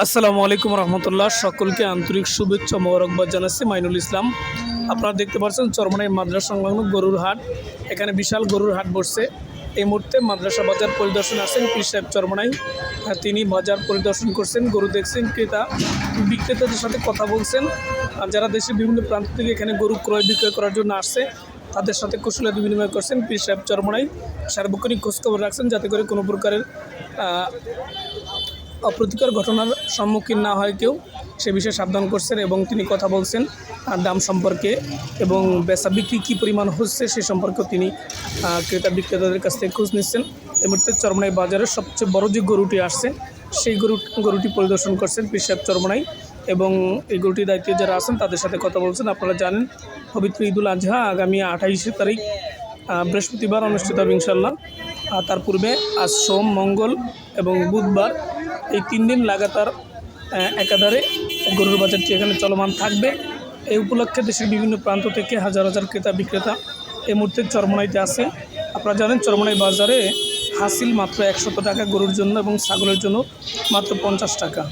আসসালামু আলাইকুম রহমতুল্লাহ। সকলকে আন্তরিক শুভেচ্ছা মোবারকবাদ জানাচ্ছি। মাইনুল ইসলাম। আপনারা দেখতে পাচ্ছেন চরমনাই মাদ্রাসা সংলগ্ন গরুর হাট। এখানে বিশাল গরুর হাট বসছে। এই মুহূর্তে মাদ্রাসা বাজার পরিদর্শন আসেন পীর সাহেব চরমনাই। তিনি বাজার পরিদর্শন করছেন, গরু দেখছেন, ক্রেতা বিক্রেতাদের সাথে কথা বলছেন। আর যারা দেশের বিভিন্ন প্রান্ত থেকে এখানে গরু ক্রয় বিক্রয় করার জন্য আসছে তাদের সাথে কুশলাদি বিনিময় করছেন পীর সাহেব চরমনাই। সার্বক্ষণিক খোঁজখবর রাখছেন যাতে করে কোনো প্রকারের অপ্রীতিকর ঘটনার সম্মুখীন না হয় কেউ, সে বিষয়ে সাবধান করছেন এবং তিনি কথা বলছেন দাম সম্পর্কে এবং বেচা বিক্রি কী পরিমাণ হচ্ছে সে সম্পর্কেও তিনি ক্রেতা বিক্রেতাদের কাছ থেকে খোঁজ নিচ্ছেন। এই মুহূর্তে চরমনাই বাজারের সবচেয়ে বড় যে গরুটি আসছে সেই গরুটি পরিদর্শন করছেন পীর সাহেব চরমনাই এবং এই গরুটির দায়িত্বে যারা আছেন তাদের সাথে কথা বলছেন। আপনারা জানেন পবিত্র ঈদুল আজহা আগামী 28 তারিখ বৃহস্পতিবার অনুষ্ঠিত হবে ইনশাল্লাহ। তার পূর্বে আজ সোম, মঙ্গল এবং বুধবার এই 3 দিন লাগাতার একাধারে গরুর বাজারটি এখানে চলমান থাকবে। এই উপলক্ষে দেশের বিভিন্ন প্রান্ত থেকে হাজার হাজার ক্রেতা বিক্রেতা এই মুহূর্তে চরমনাইতে আছে। আপনারা জানেন চরমনাই বাজারে হাসিল মাত্র 100 টাকা গরুর জন্য এবং ছাগলের জন্য মাত্র 50 টাকা।